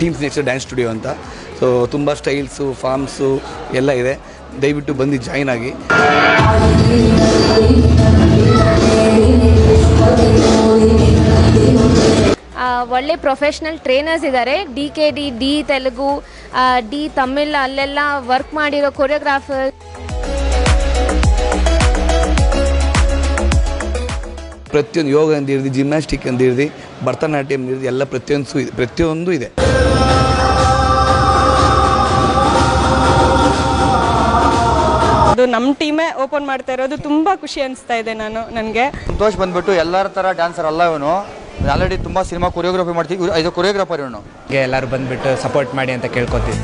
Team signature dance studio ಅಂತ. So ತುಂಬ styles forms ಎಲ್ಲ ಇದೆ, ದಯವಿಟ್ಟು ಬಂದು ಜಾಯಿನ್ ಆಗಿ. ಒಳ್ಳೆ ಪ್ರೊಫೆಷ್ನಲ್ ಟ್ರೈನರ್ಸ್ ಇದ್ದಾರೆ. DKD, D Telugu, D Tamil, ಅಲ್ಲೆಲ್ಲ ವರ್ಕ್ ಮಾಡಿರೋ ಕೊರಿಯೋಗ್ರಾಫರ್. ಪ್ರತಿಯೊಂದು ಯೋಗ ಅಂತ ಇರ್ದು, ಜಿಮ್ನಾಸ್ಟಿಕ್ ಅಂತ ಇರ್ದು, ಭರತನಾಟ್ಯಂ ಇರ್ದು, ಎಲ್ಲ ಪ್ರತಿಯೊಂದು ಇದೆ. ಅದು ನಮ್ಮ ಟೀಮೇ ಓಪನ್ ಮಾಡ್ತಾ ಇರೋದು ತುಂಬ ಖುಷಿ ಅನಿಸ್ತಾ ಇದೆ. ನನಗೆ ಸಂತೋಷ್ ಬಂದ್ಬಿಟ್ಟು ಎಲ್ಲರ ಥರ ಡ್ಯಾನ್ಸರ್ ಅಲ್ಲ ಇವನು, ಆಲ್ರೆಡಿ ತುಂಬ ಸಿನಿಮಾ ಕೊರಿಯೋಗ್ರಫಿ ಮಾಡ್ತೀವಿ. ಇದು ಕೊರಿಯೋಗ್ರಾಫರ್ ಇವನು. ಎಲ್ಲರೂ ಬಂದುಬಿಟ್ಟು ಸಪೋರ್ಟ್ ಮಾಡಿ ಅಂತ ಕೇಳ್ಕೊತೀವಿ.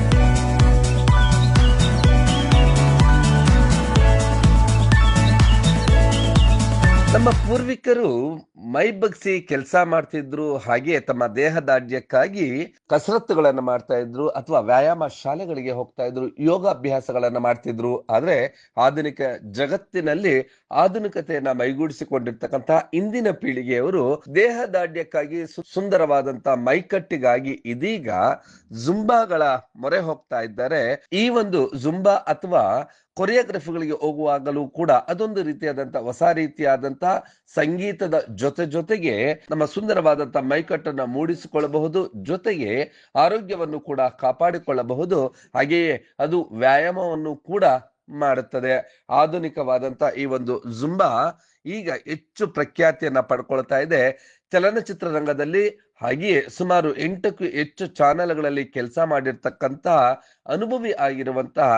ನಮ್ಮ ಪೂರ್ವಿಕರು ಮೈ ಬಗ್ಸಿ ಕೆಲಸ ಮಾಡ್ತಿದ್ರು, ಹಾಗೆ ತಮ್ಮ ದೇಹದಾಢ್ಯಕ್ಕಾಗಿ ಕಸರತ್ತುಗಳನ್ನ ಮಾಡ್ತಾ ಇದ್ರು ಅಥವಾ ವ್ಯಾಯಾಮ ಶಾಲೆಗಳಿಗೆ ಹೋಗ್ತಾ ಇದ್ರು, ಯೋಗಾಭ್ಯಾಸಗಳನ್ನ ಮಾಡ್ತಿದ್ರು. ಆದ್ರೆ ಆಧುನಿಕ ಜಗತ್ತಿನಲ್ಲಿ ಆಧುನಿಕತೆಯನ್ನ ಮೈಗೂಡಿಸಿಕೊಂಡಿರ್ತಕ್ಕಂಥ ಇಂದಿನ ಪೀಳಿಗೆಯವರು ದೇಹದಾಢ್ಯಕ್ಕಾಗಿ ಸುಂದರವಾದಂತ ಮೈಕಟ್ಟಿಗಾಗಿ ಇದೀಗ ಜುಂಬಾಗಳ ಮೊರೆ ಹೋಗ್ತಾ ಇದ್ದಾರೆ. ಈ ಒಂದು ಜುಂಬಾ ಅಥವಾ ಕೊರಿಯೋಗ್ರಫಿಗಳಿಗೆ ಹೋಗುವಾಗಲೂ ಕೂಡ ಅದೊಂದು ರೀತಿಯಾದಂತ ಹೊಸ ರೀತಿಯಾದಂತ ಸಂಗೀತದ ಜೊತೆಗೆ ನಮ್ಮ ಸುಂದರವಾದಂತ ಮೈಕಟ್ಟನ್ನ ಮೂಡಿಸಿಕೊಳ್ಳಬಹುದು, ಜೊತೆಗೆ ಆರೋಗ್ಯವನ್ನು ಕೂಡ ಕಾಪಾಡಿಕೊಳ್ಳಬಹುದು. ಹಾಗೆಯೇ ಅದು ವ್ಯಾಯಾಮವನ್ನು ಕೂಡ ಮಾಡುತ್ತದೆ. ಆಧುನಿಕವಾದಂತ ಈ ಒಂದು ಜುಂಬಾ ಈಗ ಹೆಚ್ಚು ಪ್ರಖ್ಯಾತಿಯನ್ನ ಪಡ್ಕೊಳ್ತಾ ಇದೆ. ಚಲನಚಿತ್ರ ರಂಗದಲ್ಲಿ ಹಾಗೆಯೇ ಸುಮಾರು 8ಕ್ಕೂ ಹೆಚ್ಚು ಚಾನೆಲ್ಗಳಲ್ಲಿ ಕೆಲಸ ಮಾಡಿರ್ತಕ್ಕಂತಹ ಅನುಭವಿ ಆಗಿರುವಂತಹ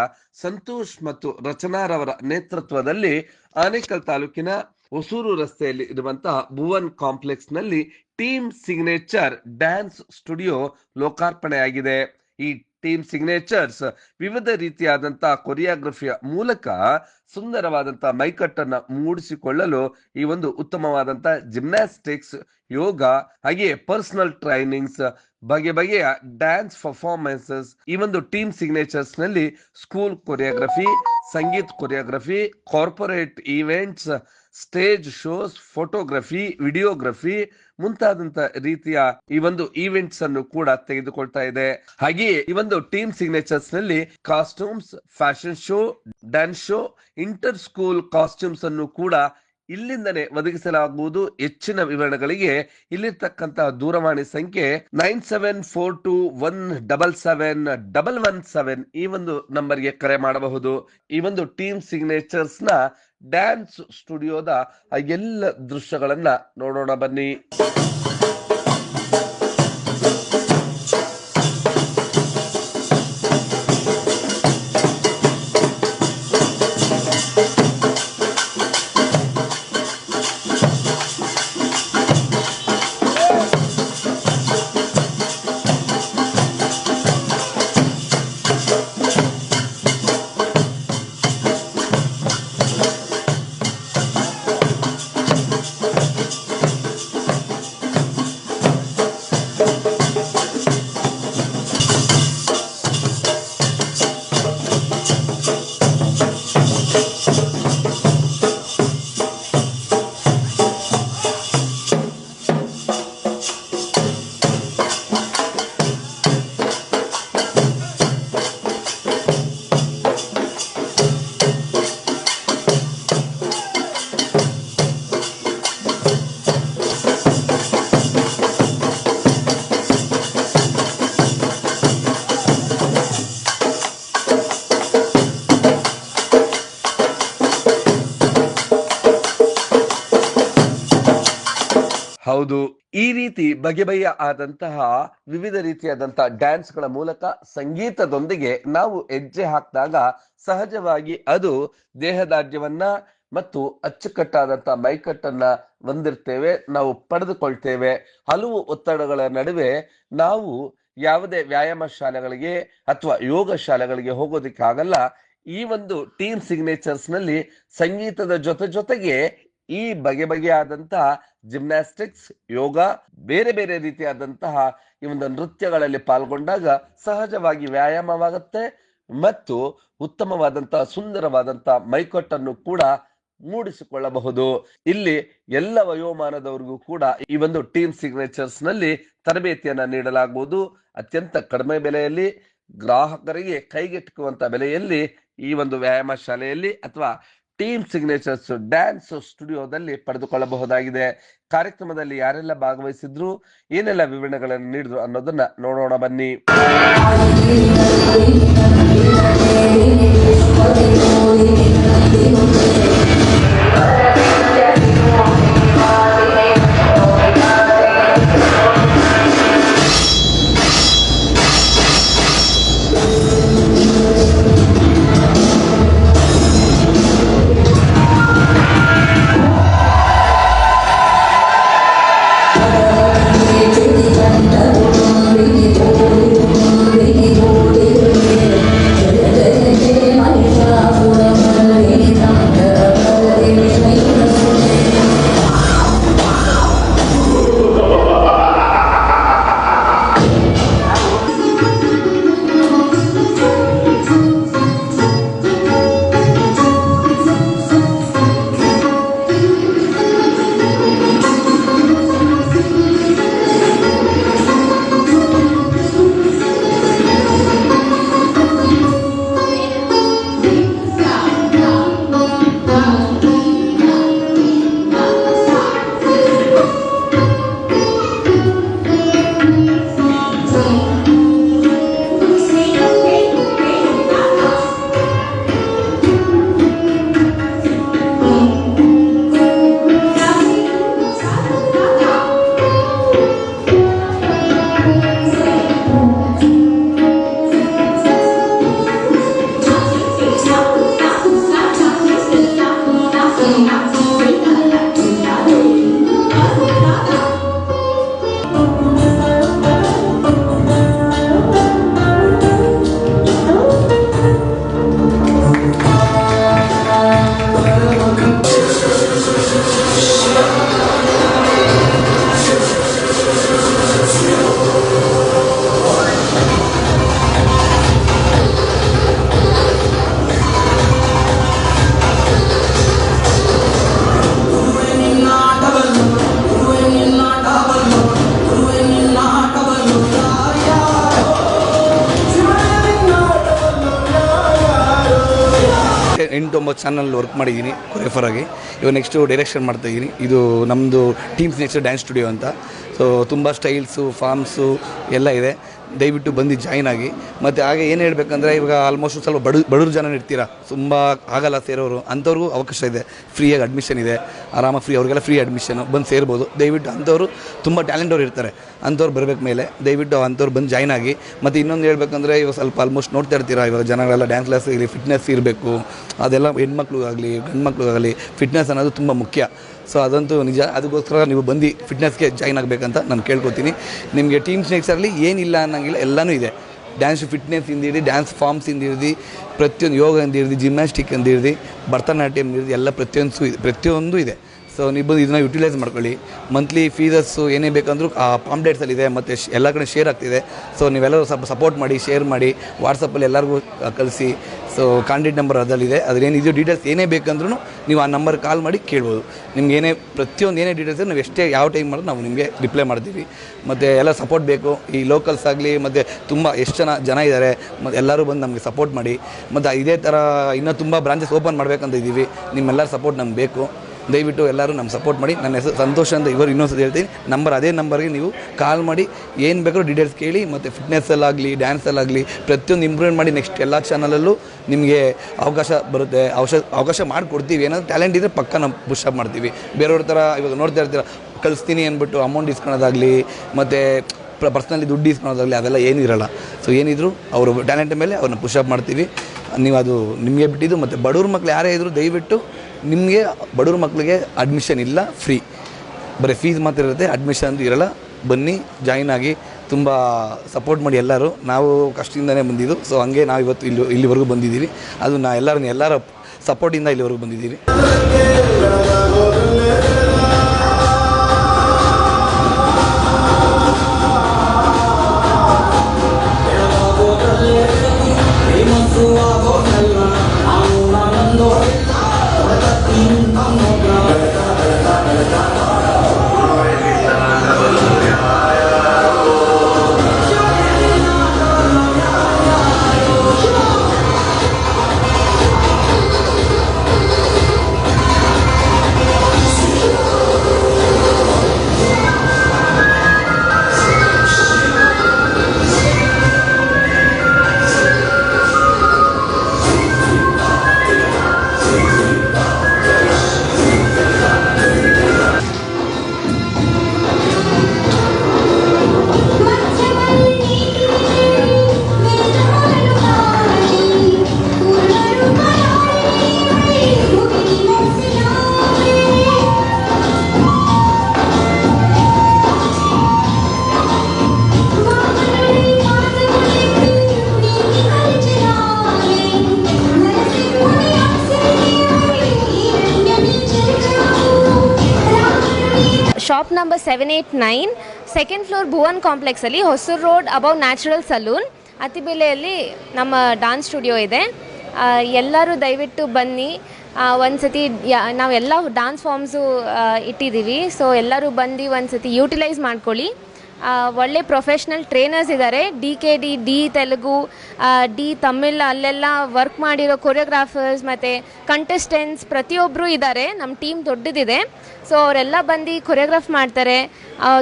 ಸಂತೋಷ್ ಮತ್ತು ರಚನಾರವರ ನೇತೃತ್ವದಲ್ಲಿ ಆನೇಕಲ್ ತಾಲೂಕಿನ ಹೊಸೂರು ರಸ್ತೆಯಲ್ಲಿ ಇರುವಂತಹ ಭುವನ್ ಕಾಂಪ್ಲೆಕ್ಸ್ ನಲ್ಲಿ ಟೀಮ್ ಸಿಗ್ನೇಚರ್ ಡ್ಯಾನ್ಸ್ ಸ್ಟುಡಿಯೋ ಲೋಕಾರ್ಪಣೆಯಾಗಿದೆ. ಈ ಟೀಮ್ ಸಿಗ್ನೇಚರ್ಸ್ ವಿವಿಧ ರೀತಿಯಾದಂತಹ ಕೊರಿಯೋಗ್ರಫಿಯ ಮೂಲಕ ಸುಂದರವಾದಂತಹ ಮೈಕಟ್ಟನ್ನ ಮೂಡಿಸಿಕೊಳ್ಳಲು ಈ ಒಂದು ಉತ್ತಮವಾದಂತ ಜಿಮ್ನಾಸ್ಟಿಕ್ಸ್, ಯೋಗ, ಹಾಗೆಯೇ ಪರ್ಸನಲ್ ಟ್ರೈನಿಂಗ್ಸ್, ಬಗೆಯ ಡ್ಯಾನ್ಸ್ ಪರ್ಫಾರ್ಮೆನ್ಸಸ್ ಈ ಒಂದು ಟೀಮ್ ಸಿಗ್ನೇಚರ್ಸ್ ನಲ್ಲಿ school choreography, sangeet choreography, corporate events, stage shows, photography, videography ಮುಂತಾದಂತ ರೀತಿಯ ಈ ಒಂದು ಈವೆಂಟ್ಸ್ ಅನ್ನು ಕೂಡ ತೆಗೆದುಕೊಳ್ತಾ ಇದೆ. ಹಾಗೆಯೇ ಈ ಒಂದು ಟೀಮ್ ಸಿಗ್ನೇಚರ್ಸ್ ನಲ್ಲಿ costumes, fashion show, dance show, inter school costumes ಅನ್ನು ಕೂಡ ಇಲ್ಲಿಂದನೇ ಒದಗಿಸಲಾಗುವುದು. ಹೆಚ್ಚಿನ ವಿವರಣೆಗಳಿಗೆ ಇಲ್ಲಿರ್ತಕ್ಕಂತಹ ದೂರವಾಣಿ ಸಂಖ್ಯೆ 9742177117 ಈ ಒಂದು ನಂಬರ್ಗೆ ಕರೆ ಮಾಡಬಹುದು. ಈ ಒಂದು ಟೀಮ್ ಸಿಗ್ನೇಚರ್ಸ್ ನ ಡ್ಯಾನ್ಸ್ ಸ್ಟುಡಿಯೋದ ಎಲ್ಲ ದೃಶ್ಯಗಳನ್ನ ನೋಡೋಣ ಬನ್ನಿ. ಹೌದು, ಈ ರೀತಿ ಬಗೆಬಗೆಯ ಆದಂತಹ ವಿವಿಧ ರೀತಿಯಾದಂತಹ ಡ್ಯಾನ್ಸ್ ಗಳ ಮೂಲಕ ಸಂಗೀತದೊಂದಿಗೆ ನಾವು ಹೆಜ್ಜೆ ಹಾಕಿದಾಗ ಸಹಜವಾಗಿ ಅದು ದೇಹದಾಢ್ಯವನ್ನ ಮತ್ತು ಅಚ್ಚುಕಟ್ಟಾದಂತಹ ಮೈಕಟ್ಟನ್ನ ಹೊಂದಿರ್ತೇವೆ, ನಾವು ಪಡೆದುಕೊಳ್ತೇವೆ. ಹಲವು ಒತ್ತಡಗಳ ನಡುವೆ ನಾವು ಯಾವುದೇ ವ್ಯಾಯಾಮ ಶಾಲೆಗಳಿಗೆ ಅಥವಾ ಯೋಗ ಶಾಲೆಗಳಿಗೆ ಹೋಗೋದಿಕ್ಕಾಗಲ್ಲ. ಈ ಒಂದು ಟೀಮ್ ಸಿಗ್ನೇಚರ್ಸ್ ನಲ್ಲಿ ಸಂಗೀತದ ಜೊತೆಗೆ ಈ ಬಗೆಯಾದಂತಹ ಜಿಮ್ನಾಸ್ಟಿಕ್ಸ್, ಯೋಗ, ಬೇರೆ ರೀತಿಯಾದಂತಹ ಈ ಒಂದು ನೃತ್ಯಗಳಲ್ಲಿ ಪಾಲ್ಗೊಂಡಾಗ ಸಹಜವಾಗಿ ವ್ಯಾಯಾಮವಾಗುತ್ತೆ ಮತ್ತು ಉತ್ತಮವಾದಂತಹ ಸುಂದರವಾದಂತಹ ಮೈಕಟ್ಟನ್ನು ಕೂಡ ಮೂಡಿಸಿಕೊಳ್ಳಬಹುದು. ಇಲ್ಲಿ ಎಲ್ಲ ವಯೋಮಾನದವರಿಗೂ ಕೂಡ ಈ ಒಂದು ಟೀಮ್ ಸಿಗ್ನೇಚರ್ಸ್ ನಲ್ಲಿ ತರಬೇತಿಯನ್ನ ನೀಡಲಾಗುವುದು. ಅತ್ಯಂತ ಕಡಿಮೆ ಬೆಲೆಯಲ್ಲಿ, ಗ್ರಾಹಕರಿಗೆ ಕೈಗೆಟುಕುವಂತ ಬೆಲೆಯಲ್ಲಿ ಈ ಒಂದು ವ್ಯಾಯಾಮ ಶಾಲೆಯಲ್ಲಿ ಅಥವಾ ಟೀಮ್ ಸಿಗ್ನೇಚರ್ಸ್ ಡ್ಯಾನ್ಸ್ ಸ್ಟುಡಿಯೋದಲ್ಲಿ ಪಡೆದುಕೊಳ್ಳಬಹುದಾಗಿದೆ. ಕಾರ್ಯಕ್ರಮದಲ್ಲಿ ಯಾರೆಲ್ಲ ಭಾಗವಹಿಸಿದ್ರು, ಏನೆಲ್ಲ ವಿವರಣೆಗಳನ್ನು ನೀಡಿದ್ರು ಅನ್ನೋದನ್ನ ನೋಡೋಣ ಬನ್ನಿ. ಚಾನಲ್ ವರ್ಕ್ ಮಾಡಿದ್ದೀನಿ ಕೊರಿಯೋಗ್ರಾಫರ್ ಆಗಿ. ಇವಾಗ ನೆಕ್ಸ್ಟು ಡೈರೆಕ್ಷನ್ ಮಾಡ್ತಾಯಿದ್ದೀನಿ. ಇದು ನಮ್ಮದು ಟೀಮ್ ಸಿಗ್ನೇಚರ್ ಡ್ಯಾನ್ಸ್ ಸ್ಟುಡಿಯೋ ಅಂತ. ಸೊ ತುಂಬ ಸ್ಟೈಲ್ಸು, ಫಾರ್ಮ್ಸು ಎಲ್ಲ ಇದೆ. ದಯವಿಟ್ಟು ಬಂದು ಜಾಯ್ನ್ ಆಗಿ. ಮತ್ತು ಹಾಗೆ ಏನು ಹೇಳಬೇಕಂದ್ರೆ, ಇವಾಗ ಆಲ್ಮೋಸ್ಟ್ ಸ್ವಲ್ಪ ಬಡವ್ರ ಜನ ಇರ್ತೀರಾ, ತುಂಬ ಆಗಲ್ಲ ಸೇರೋರು, ಅಂಥವ್ರಿಗೂ ಅವಕಾಶ ಇದೆ. ಫ್ರೀಯಾಗಿ ಅಡ್ಮಿಷನ್ ಇದೆ, ಆರಾಮಾಗಿ ಫ್ರೀ, ಅವ್ರಿಗೆಲ್ಲ ಫ್ರೀ ಅಡ್ಮಿಷನು, ಬಂದು ಸೇರ್ಬೋದು. ದಯವಿಟ್ಟು ಅಂಥವ್ರು ತುಂಬ ಟ್ಯಾಲೆಂಟ್ ಅವ್ರು ಇರ್ತಾರೆ, ಅಂಥವ್ರು ಬರಬೇಕು ಮೇಲೆ. ದಯವಿಟ್ಟು ಅಂಥವ್ರು ಬಂದು ಜಾಯ್ನ್ ಆಗಿ. ಮತ್ತು ಇನ್ನೊಂದು ಹೇಳ್ಬೇಕಂದ್ರೆ, ಇವಾಗ ಸ್ವಲ್ಪ ಆಲ್ಮೋಸ್ಟ್ ನೋಡ್ತಾ ಇರ್ತೀರಾ, ಇವಾಗ ಜನಗಳೆಲ್ಲ ಡ್ಯಾನ್ಸ್ ಕ್ಲಾಸ್ ಆಗಲಿ, ಫಿಟ್ನೆಸ್ ಇರಬೇಕು. ಅದೆಲ್ಲ ಹೆಣ್ಮಕ್ಳಿಗಾಗಲಿ ಗಂಡು ಮಕ್ಳಿಗಾಗಲಿ ಫಿಟ್ನೆಸ್ ಅನ್ನೋದು ತುಂಬ ಮುಖ್ಯ. ಸೊ ಅದಂತೂ ನಿಜ. ಅದಕ್ಕೋಸ್ಕರ ನೀವು ಬಂದು ಫಿಟ್ನೆಸ್ಗೆ ಜಾಯ್ನ್ ಆಗಬೇಕಂತ ನಾನು ಕೇಳ್ಕೊತೀನಿ. ನಿಮಗೆ ಟೀಮ್ ಸ್ನೇಕ್ಸಲ್ಲಿ ಏನಿಲ್ಲ ಅನ್ನೋಂಗಿಲ್ಲ, ಎಲ್ಲನೂ ಇದೆ. ಡ್ಯಾನ್ಸ್ ಫಿಟ್ನೆಸ್ ಇಂದಿರ್ದು, ಡ್ಯಾನ್ಸ್ ಫಾರ್ಮ್ಸ್ ಇಂದಿರ್ದು, ಪ್ರತಿಯೊಂದು ಯೋಗ ಇಂದಿರ್ದು, ಜಿಮ್ನಾಸ್ಟಿಕ್ ಇಂದಿರ್ದು, ಭರತನಾಟ್ಯಂ ಇಂದಿರ್ದು, ಎಲ್ಲ ಪ್ರತಿಯೊಂದು ಇದೆ. ಸೊ ನೀವು ಬಂದು ಇದನ್ನು ಯುಟಿಲೈಸ್ ಮಾಡ್ಕೊಳ್ಳಿ. ಮಂತ್ಲಿ ಫೀಸಸ್ಸು ಏನೇ ಬೇಕಂದ್ರೂ ಆ ಪಾಂಪ್ಲೆಟ್ಸಲ್ಲಿದೆ, ಮತ್ತು ಎಲ್ಲ ಕಡೆ ಶೇರ್ ಆಗ್ತಿದೆ. ಸೊ ನೀವೆಲ್ಲರೂ ಸ್ವಲ್ಪ ಸಪೋರ್ಟ್ ಮಾಡಿ, ಶೇರ್ ಮಾಡಿ, ವಾಟ್ಸಪ್ಪಲ್ಲಿ ಎಲ್ಲರಿಗೂ ಕಳಿಸಿ. ಸೊ ಕಾಂಟ್ಯಾಕ್ಟ್ ನಂಬರ್ ಅದರಲ್ಲಿದೆ. ಅದ್ರೇನಿದೆಯೋ ಡೀಟೇಲ್ಸ್ ಏನೇ ಬೇಕಂದ್ರೂ ನೀವು ಆ ನಂಬರ್ ಕಾಲ್ ಮಾಡಿ ಕೇಳ್ಬೋದು. ನಿಮ್ಗೆ ಪ್ರತಿಯೊಂದು ಏನೇ ಡೀಟೇಲ್ಸ್ ನಾವು ಎಷ್ಟೇ ಯಾವ ಟೈಮ್ ಮಾಡೋದು ನಾವು ನಿಮಗೆ ರಿಪ್ಲೈ ಮಾಡ್ತೀವಿ. ಮತ್ತು ಎಲ್ಲ ಸಪೋರ್ಟ್ ಬೇಕು, ಈ ಲೋಕಲ್ಸ್ ಆಗಲಿ, ಮತ್ತು ತುಂಬ ಎಷ್ಟು ಜನ ಇದ್ದಾರೆ, ಮತ್ತು ಎಲ್ಲರೂ ಬಂದು ನಮಗೆ ಸಪೋರ್ಟ್ ಮಾಡಿ. ಮತ್ತು ಇದೇ ಥರ ಇನ್ನೂ ತುಂಬ ಬ್ರಾಂಚಸ್ ಓಪನ್ ಮಾಡಬೇಕಂತ ಇದ್ದೀವಿ. ನಿಮ್ಮೆಲ್ಲರ ಸಪೋರ್ಟ್ ನಮ್ಗೆ ಬೇಕು. ದಯವಿಟ್ಟು ಎಲ್ಲರೂ ನಮ್ಮ ಸಪೋರ್ಟ್ ಮಾಡಿ. ನನ್ನ ಹೆಸರು ಸಂತೋಷ್ ಅಂತ ಇನ್ನೊಂದ್ಸತಿ ಹೇಳ್ತೀನಿ. ಅದೇ ನಂಬರ್ಗೆ ನೀವು ಕಾಲ್ ಮಾಡಿ ಏನು ಬೇಕಾದ್ರೂ ಡೀಟೇಲ್ಸ್ ಕೇಳಿ. ಮತ್ತು ಫಿಟ್ನೆಸ್ಸಲ್ಲಾಗಲಿ, ಡ್ಯಾನ್ಸಲ್ಲಾಗಲಿ ಪ್ರತಿಯೊಂದು ಇಂಪ್ರೂವ್ಮೆಂಟ್ ಮಾಡಿ ನೆಕ್ಸ್ಟ್ ಎಲ್ಲ ಚಾನಲಲ್ಲೂ ನಿಮಗೆ ಅವಕಾಶ ಬರುತ್ತೆ. ಅವಕಾಶ ಮಾಡಿಕೊಡ್ತೀವಿ. ಏನಾದರೂ ಟ್ಯಾಲೆಂಟ್ ಇದ್ದರೆ ಪಕ್ಕ ನಾವು ಪುಷಪ್ ಮಾಡ್ತೀವಿ. ಬೇರೆಯವ್ರ ಥರ ಇವಾಗ ನೋಡ್ತಾ ಇರ್ತೀರ, ಕಳಿಸ್ತೀನಿ ಅಂದ್ಬಿಟ್ಟು ಅಮೌಂಟ್ ಇಸ್ಕೊಳೋದಾಗಲಿ, ಮತ್ತು ಪರ್ಸ್ನಲಿ ದುಡ್ಡು ಇಸ್ಕೊಳೋದಾಗಲಿ, ಅದೆಲ್ಲ ಏನಿರಲ್ಲ. ಸೊ ಏನಿದ್ರು ಅವರು ಟ್ಯಾಲೆಂಟ್ ಮೇಲೆ ಅವ್ರನ್ನ ಪುಷಪ್ ಮಾಡ್ತೀವಿ. ನೀವು ಅದು ನಿಮಗೆ ಬಿಟ್ಟಿದ್ದು. ಮತ್ತು ಬಡವ್ರ ಮಕ್ಳು ಯಾರೇ ಇದ್ದರೂ ದಯವಿಟ್ಟು ನಿಮಗೆ ಬಡವ್ರ ಮಕ್ಕಳಿಗೆ ಅಡ್ಮಿಷನ್ ಇಲ್ಲ, ಫ್ರೀ. ಬರೀ ಫೀಸ್ ಮಾತ್ರ ಇರುತ್ತೆ, ಅಡ್ಮಿಷನ್ ಅಂತೂ ಇರೋಲ್ಲ. ಬನ್ನಿ, ಜಾಯಿನ್ ಆಗಿ, ತುಂಬ ಸಪೋರ್ಟ್ ಮಾಡಿ ಎಲ್ಲರೂ. ನಾವು ಕಷ್ಟದಿಂದನೇ ಬಂದಿದ್ದು. ಸೊ ಹಂಗೆ ನಾವು ಇವತ್ತು ಇಲ್ಲಿವರೆಗೂ ಬಂದಿದ್ದೀವಿ. ಅದು ಎಲ್ಲರ ಸಪೋರ್ಟಿಂದ ಇಲ್ಲಿವರೆಗೂ ಬಂದಿದ್ದೀವಿ. Shop number 789, second floor Bhuvan ಕಾಂಪ್ಲೆಕ್ಸಲ್ಲಿ, Hosur road, above natural salon, ಅತ್ತಿಬೆಲೆಯಲ್ಲಿ ನಮ್ಮ ಡಾನ್ಸ್ ಸ್ಟುಡಿಯೋ ಇದೆ. ಎಲ್ಲರೂ ದಯವಿಟ್ಟು ಬನ್ನಿ. ಒಂದು ಸತಿ ನಾವೆಲ್ಲ ಡ್ಯಾನ್ಸ್ ಫಾರ್ಮ್ಸು ಇಟ್ಟಿದ್ದೀವಿ, ಸೊ ಎಲ್ಲರೂ ಬಂದು ಒಂದು ಸತಿ ಯೂಟಿಲೈಸ್ ಮಾಡ್ಕೊಳ್ಳಿ. ಒಳ್ಳೆ ಪ್ರೊಫೆಷ್ನಲ್ ಟ್ರೈನರ್ಸ್ ಇದ್ದಾರೆ. ಡಿ ತೆಲುಗು, ಡಿ ತಮಿಳ್ ಅಲ್ಲೆಲ್ಲ ವರ್ಕ್ ಮಾಡಿರೋ ಕೊರಿಯೋಗ್ರಾಫರ್ಸ್ ಮತ್ತು ಕಂಟೆಸ್ಟೆಂಟ್ಸ್ ಪ್ರತಿಯೊಬ್ಬರು ಇದ್ದಾರೆ. ನಮ್ಮ ಟೀಮ್ ದೊಡ್ಡದಿದೆ, ಸೊ ಅವರೆಲ್ಲ ಬಂದು ಕೊರಿಯೋಗ್ರಾಫ್ ಮಾಡ್ತಾರೆ.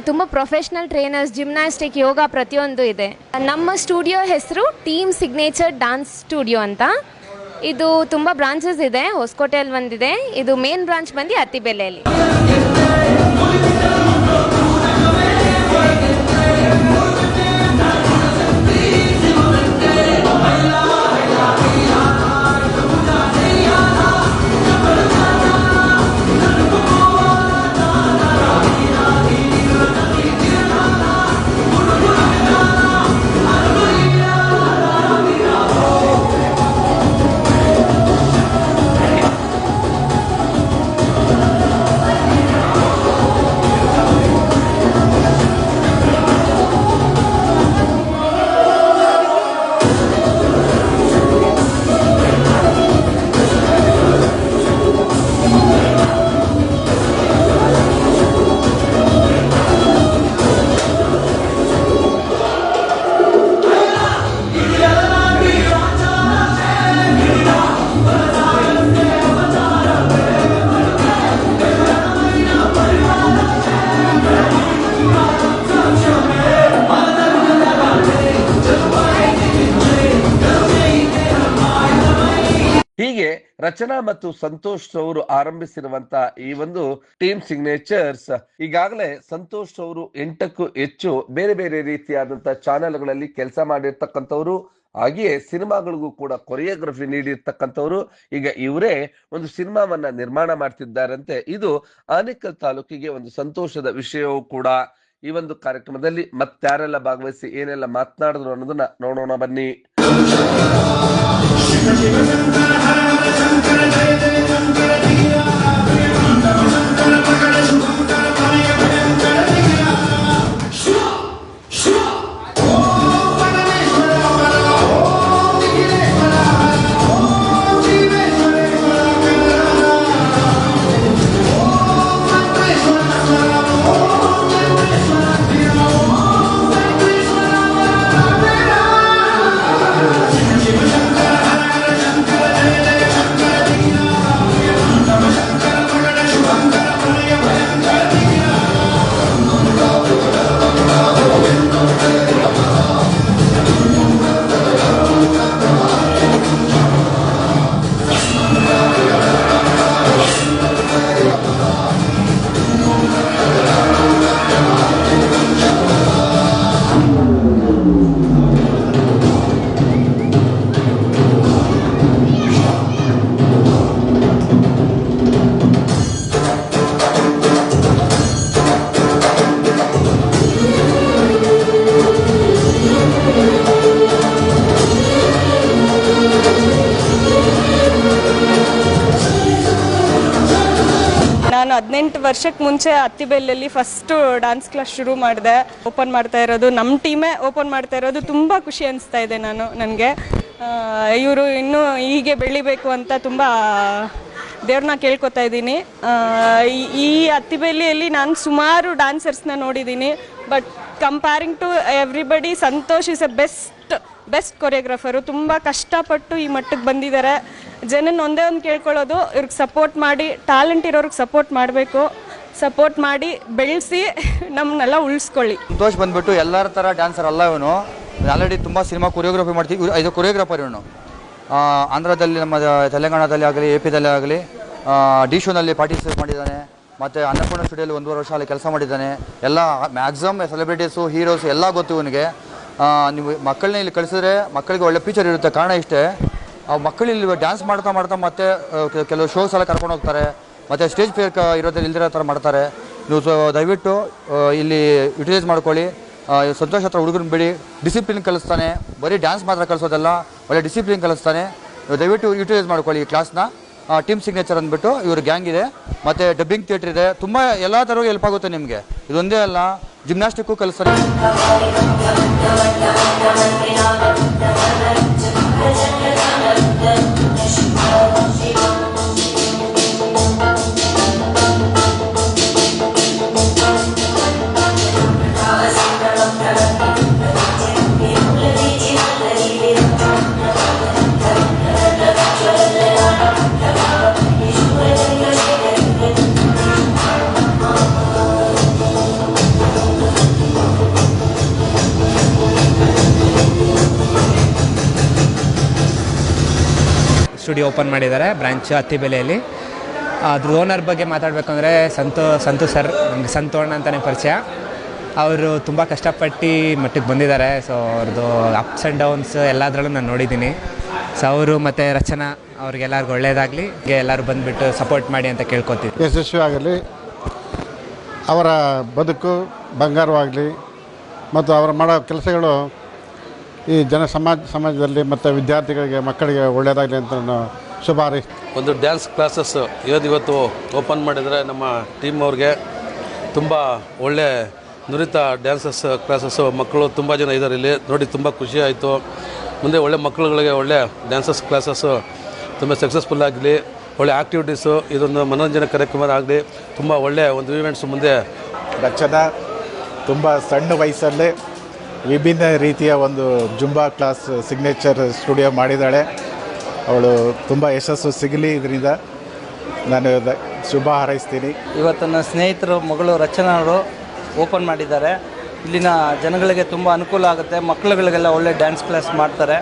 ತುಂಬ ಪ್ರೊಫೆಷ್ನಲ್ ಟ್ರೈನರ್ಸ್, ಜಿಮ್ನಾಸ್ಟಿಕ್, ಯೋಗ ಪ್ರತಿಯೊಂದು ಇದೆ. ನಮ್ಮ ಸ್ಟುಡಿಯೋ ಹೆಸರು ಟೀಮ್ ಸಿಗ್ನೇಚರ್ ಡ್ಯಾನ್ಸ್ ಸ್ಟುಡಿಯೋ ಅಂತ. ಇದು ತುಂಬ ಬ್ರಾಂಚಸ್ ಇದೆ. ಹೊಸಕೋಟೆಯಲ್ಲಿ ಒಂದಿದೆ, ಇದು ಮೇನ್ ಬ್ರಾಂಚ್ ಬಂದು ಅತ್ತಿಬೆಲೆಯಲ್ಲಿ. ಹೀಗೆ ರಚನಾ ಮತ್ತು ಸಂತೋಷ್ ಅವರು ಆರಂಭಿಸಿರುವಂತ ಈ ಒಂದು ಟೀಮ್ ಸಿಗ್ನೇಚರ್ಸ್ ಈಗಾಗಲೇ ಸಂತೋಷ್ ಅವರು 8ಕ್ಕೂ ಹೆಚ್ಚು ಬೇರೆ ಬೇರೆ ರೀತಿಯಾದಂತಹ ಚಾನೆಲ್ಗಳಲ್ಲಿ ಕೆಲಸ ಮಾಡಿರ್ತಕ್ಕಂಥವ್ರು, ಹಾಗೆಯೇ ಸಿನಿಮಾಗಳಿಗೂ ಕೂಡ ಕೊರಿಯೋಗ್ರಫಿ ನೀಡಿರ್ತಕ್ಕಂಥವ್ರು. ಈಗ ಇವರೇ ಒಂದು ಸಿನಿಮಾವನ್ನ ನಿರ್ಮಾಣ ಮಾಡ್ತಿದ್ದಾರಂತೆ. ಇದು ಆನೇಕಲ್ ತಾಲೂಕಿಗೆ ಒಂದು ಸಂತೋಷದ ವಿಷಯವೂ ಕೂಡ. ಈ ಒಂದು ಕಾರ್ಯಕ್ರಮದಲ್ಲಿ ಮತ್ತಾರೆಲ್ಲ ಭಾಗವಹಿಸಿ ಏನೆಲ್ಲ ಮಾತನಾಡಿದ್ರು ಅನ್ನೋದನ್ನ ನೋಡೋಣ ಬನ್ನಿ. ನಾನು 18 ವರ್ಷಕ್ಕೆ ಮುಂಚೆ ಅತ್ತಿಬೆಲೆಯಲ್ಲಿ ಫಸ್ಟು ಡ್ಯಾನ್ಸ್ ಕ್ಲಾಸ್ ಶುರು ಮಾಡಿದೆ. ಓಪನ್ ಮಾಡ್ತಾ ಇರೋದು ನಮ್ಮ ಟೀಮೇ ಓಪನ್ ಮಾಡ್ತಾ ಇರೋದು ತುಂಬ ಖುಷಿ ಅನಿಸ್ತಾ ಇದೆ ನನಗೆ. ಇವರು ಇನ್ನೂ ಹೀಗೆ ಬೆಳಿಬೇಕು ಅಂತ ತುಂಬ ದೇವ್ರನ್ನ ಕೇಳ್ಕೊತಾ ಇದ್ದೀನಿ. ಈ ಅತ್ತಿಬೆಲೆಯಲ್ಲಿ ನಾನು ಸುಮಾರು ಡ್ಯಾನ್ಸರ್ಸ್ನ ನೋಡಿದ್ದೀನಿ, but comparing to everybody Santosh is a best choreographer. ತುಂಬ ಕಷ್ಟಪಟ್ಟು ಈ ಮಟ್ಟಕ್ಕೆ ಬಂದಿದ್ದಾರೆ. ಜನನ ಒಂದೇ ಒಂದು ಕೇಳ್ಕೊಳ್ಳೋದು, ಇವ್ರಿಗೆ ಸಪೋರ್ಟ್ ಮಾಡಿ, ಟ್ಯಾಲೆಂಟ್ ಇರೋರಿಗೆ ಸಪೋರ್ಟ್ ಮಾಡಬೇಕು, ಸಪೋರ್ಟ್ ಮಾಡಿ ಬೆಳೆಸಿ ನಮ್ಮನ್ನೆಲ್ಲ ಉಳಿಸ್ಕೊಳ್ಳಿ. ಸಂತೋಷ್ ಬಂದ್ಬಿಟ್ಟು ಎಲ್ಲರ ಥರ ಡ್ಯಾನ್ಸರ್ ಅಲ್ಲ ಇವನು. ಆಲ್ರೆಡಿ ತುಂಬ ಸಿನಿಮಾ ಕೊರಿಯೋಗ್ರಫಿ ಮಾಡ್ತೀವಿ. ಇದು ಕೊರಿಯೋಗ್ರಾಫರ್ ಇವನು. ಆಂಧ್ರದಲ್ಲಿ, ನಮ್ಮ ತೆಲಂಗಾಣದಲ್ಲಿ ಆಗಲಿ, ಎ ಪಿದಲ್ಲಿ ಆಗಲಿ ಡಿ ಶೋನಲ್ಲಿ ಪಾರ್ಟಿಸಿಪೇಟ್ ಮಾಡಿದ್ದಾನೆ. ಮತ್ತು ಅನ್ನಪೂರ್ಣ ಸ್ಟುಡಿಯೋಲಿ 1.5 ವರ್ಷ ಅಲ್ಲಿ ಕೆಲಸ ಮಾಡಿದ್ದಾನೆ. ಎಲ್ಲ ಮ್ಯಾಕ್ಸಿಮಮ್ ಸೆಲೆಬ್ರಿಟೀಸು, ಹೀರೋಸು ಎಲ್ಲ ಗೊತ್ತು ಇವನಿಗೆ. ನೀವು ಮಕ್ಕಳನ್ನ ಇಲ್ಲಿ ಕಳಿಸಿದ್ರೆ ಮಕ್ಕಳಿಗೆ ಒಳ್ಳೆ ಫ್ಯೂಚರ್ ಇರುತ್ತೆ. ಕಾರಣ ಇಷ್ಟೇ, ಆ ಮಕ್ಕಳು ಇಲ್ಲಿ ಡ್ಯಾನ್ಸ್ ಮಾಡ್ತಾ ಮತ್ತು ಕೆಲವು ಶೋಸ್ ಎಲ್ಲ ಕರ್ಕೊಂಡು ಹೋಗ್ತಾರೆ. ಮತ್ತು ಸ್ಟೇಜ್ ಫೇರ್ ಇರೋದ್ರಲ್ಲಿ ಇಲ್ದಿರೋ ಥರ ಮಾಡ್ತಾರೆ. ನೀವು ದಯವಿಟ್ಟು ಇಲ್ಲಿ ಯುಟಿಲೈಸ್ ಮಾಡ್ಕೊಳ್ಳಿ. ಸಂತೋಷ್ ಹತ್ರ ಹುಡುಗರನ್ನ ಬಿಡಿ, ಡಿಸಿಪ್ಲಿನ್ ಕಲಿಸ್ತಾನೆ. ಬರೀ ಡ್ಯಾನ್ಸ್ ಮಾತ್ರ ಕಲಿಸೋದಲ್ಲ, ಒಳ್ಳೆ ಡಿಸಿಪ್ಲಿನ್ ಕಲಿಸ್ತಾನೆ. ನೀವು ದಯವಿಟ್ಟು ಯುಟಿಲೈಸ್ ಮಾಡ್ಕೊಳ್ಳಿ ಈ ಕ್ಲಾಸ್ನ. ಟೀಮ್ ಸಿಗ್ನೇಚರ್ ಅಂದ್ಬಿಟ್ಟು ಇವ್ರ ಗ್ಯಾಂಗ್ ಇದೆ, ಮತ್ತು ಡಬ್ಬಿಂಗ್ ಥಿಯೇಟ್ರ್ ಇದೆ. ತುಂಬ ಎಲ್ಲ ಥರವೂ ಹೆಲ್ಪ್ ಆಗುತ್ತೆ ನಿಮಗೆ. ಇದೊಂದೇ ಅಲ್ಲ, ಜಿಮ್ನಾಸ್ಟಿಕ್ಕು ಕಲಿಸ್ತಾರೆ. ಸ್ಟುಡಿಯೋ ಓಪನ್ ಮಾಡಿದ್ದಾರೆ ಬ್ರಾಂಚ್ ಅತ್ತಿಬೆಲೆಯಲ್ಲಿ. ಅದ್ರ ಓನರ್ ಬಗ್ಗೆ ಮಾತಾಡಬೇಕಂದ್ರೆ ಸಂತು ಸರ್, ನಮಗೆ ಸಂತೋಣ ಅಂತಲೇ ಪರಿಚಯ. ಅವರು ತುಂಬ ಕಷ್ಟಪಟ್ಟು ಮಟ್ಟಿಗೆ ಬಂದಿದ್ದಾರೆ. ಸೊ ಅವ್ರದ್ದು ಅಪ್ಸ್ ಆ್ಯಂಡ್ ಡೌನ್ಸ್ ಎಲ್ಲದರಲ್ಲೂ ನಾನು ನೋಡಿದ್ದೀನಿ. ಸೊ ಅವರು ಮತ್ತು ರಚನಾ ಅವ್ರಿಗೆಲ್ಲರಿಗೂ ಒಳ್ಳೆಯದಾಗಲಿ, ಎಲ್ಲರೂ ಬಂದುಬಿಟ್ಟು ಸಪೋರ್ಟ್ ಮಾಡಿ ಅಂತ ಕೇಳ್ಕೊತೀವಿ. ಯಶಸ್ವಿ ಆಗಲಿ, ಅವರ ಬದುಕು ಬಂಗಾರವಾಗಲಿ ಮತ್ತು ಅವರು ಮಾಡೋ ಕೆಲಸಗಳು ಈ ಸಮಾಜದಲ್ಲಿ ಮತ್ತು ವಿದ್ಯಾರ್ಥಿಗಳಿಗೆ, ಮಕ್ಕಳಿಗೆ ಒಳ್ಳೆಯದಾಗಲಿ ಅಂತ ನಾನು ಶುಭ ಹಾರೈಸ್ತೀನಿ. ಒಂದು ಡ್ಯಾನ್ಸ್ ಕ್ಲಾಸಸ್ ಇವತ್ತು ಓಪನ್ ಮಾಡಿದರೆ ನಮ್ಮ ಟೀಮ್ ಅವ್ರಿಗೆ ತುಂಬ ಒಳ್ಳೆ ನುರಿತ ಡ್ಯಾನ್ಸಸ್ ಕ್ಲಾಸಸ್ಸು ಮಕ್ಕಳು ತುಂಬ ಜನ ಇದ್ದಾರೆ ಇಲ್ಲಿ ನೋಡಿ, ತುಂಬ ಖುಷಿ ಆಯಿತು. ಮುಂದೆ ಒಳ್ಳೆ ಮಕ್ಕಳುಗಳಿಗೆ ಒಳ್ಳೆ ಡ್ಯಾನ್ಸಸ್ ಕ್ಲಾಸಸ್ಸು ತುಂಬ ಸಕ್ಸಸ್ಫುಲ್ ಆಗಲಿ, ಒಳ್ಳೆ ಆ್ಯಕ್ಟಿವಿಟೀಸು, ಇದೊಂದು ಮನೋರಂಜನೆ ಕಾರ್ಯಕ್ರಮ ಆಗಲಿ, ತುಂಬ ಒಳ್ಳೆಯ ಒಂದು ಈವೆಂಟ್ಸ್ ಮುಂದೆ. ರಚನಾ ತುಂಬ ಸಣ್ಣ ವಯಸ್ಸಲ್ಲೇ ವಿಭಿನ್ನ ರೀತಿಯ ಒಂದು ಜುಂಬಾ ಕ್ಲಾಸ್ ಸಿಗ್ನೇಚರ್ ಸ್ಟುಡಿಯೋ ಮಾಡಿದ್ದಾಳೆ. ಅವಳು ತುಂಬ ಯಶಸ್ಸು ಸಿಗಲಿ, ಇದರಿಂದ ನಾನು ಶುಭ ಹಾರೈಸ್ತೀನಿ. ಇವತ್ತು ನನ್ನ ಸ್ನೇಹಿತರು ಮಗಳು ರಚನಾ ಅವರು ಓಪನ್ ಮಾಡಿದ್ದಾರೆ. ಇಲ್ಲಿನ ಜನಗಳಿಗೆ ತುಂಬ ಅನುಕೂಲ ಆಗುತ್ತೆ, ಮಕ್ಕಳುಗಳಿಗೆಲ್ಲ ಒಳ್ಳೆ ಡ್ಯಾನ್ಸ್ ಕ್ಲಾಸ್ ಮಾಡ್ತಾರೆ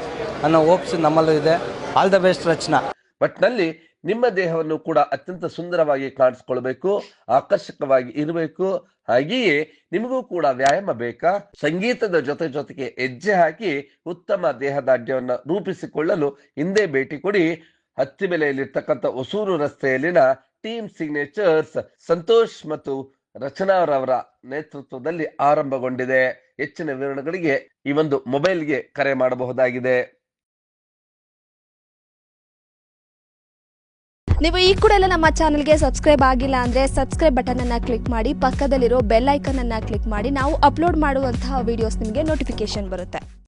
ಅನ್ನೋ ಹೋಪ್ಸ್ ನಮ್ಮಲ್ಲೂ ಇದೆ. ಆಲ್ ದ ಬೆಸ್ಟ್ ರಚನಾ. ಒಟ್ಟಿನಲ್ಲಿ ನಿಮ್ಮ ದೇಹವನ್ನು ಕೂಡ ಅತ್ಯಂತ ಸುಂದರವಾಗಿ ಕಾಣಿಸ್ಕೊಳ್ಬೇಕು, ಆಕರ್ಷಕವಾಗಿ ಇರಬೇಕು. ಹಾಗೆಯೇ ನಿಮಗೂ ಕೂಡ ವ್ಯಾಯಾಮ ಬೇಕಾ? ಸಂಗೀತದ ಜೊತೆಗೆ ಹೆಜ್ಜೆ ಹಾಕಿ ಉತ್ತಮ ದೇಹದಾಢ್ಯವನ್ನು ರೂಪಿಸಿಕೊಳ್ಳಲು ಹಿಂದೆ ಭೇಟಿ ಕೊಡಿ. ಅತ್ತಿಬೆಲೆಯಲ್ಲಿರ್ತಕ್ಕಂಥ ಹೊಸೂರು ರಸ್ತೆಯಲ್ಲಿನ ಟೀಮ್ ಸಿಗ್ನೇಚರ್ಸ್ ಸಂತೋಷ್ ಮತ್ತು ರಚನಾ ಅವರವರ ನೇತೃತ್ವದಲ್ಲಿ ಆರಂಭಗೊಂಡಿದೆ. ಹೆಚ್ಚಿನ ವಿವರಣೆಗಳಿಗೆ ಈ ಒಂದು ಮೊಬೈಲ್ಗೆ ಕರೆ ಮಾಡಬಹುದಾಗಿದೆ. ನೀವು ಈ ಕೂಡ ಎಲ್ಲ ನಮ್ಮ ಚಾನಲ್ಗೆ ಸಬ್ಸ್ಕ್ರೈಬ್ ಆಗಿಲ್ಲ ಅಂದರೆ ಸಬ್ಸ್ಕ್ರೈಬ್ ಬಟನನ್ನು ಕ್ಲಿಕ್ ಮಾಡಿ, ಪಕ್ಕದಲ್ಲಿರೋ ಬೆಲ್ ಐಕನನ್ನು ಕ್ಲಿಕ್ ಮಾಡಿ. ನಾವು ಅಪ್ಲೋಡ್ ಮಾಡುವಂತಹ ವೀಡಿಯೋಸ್ ನಿಮಗೆ ನೋಟಿಫಿಕೇಶನ್ ಬರುತ್ತೆ.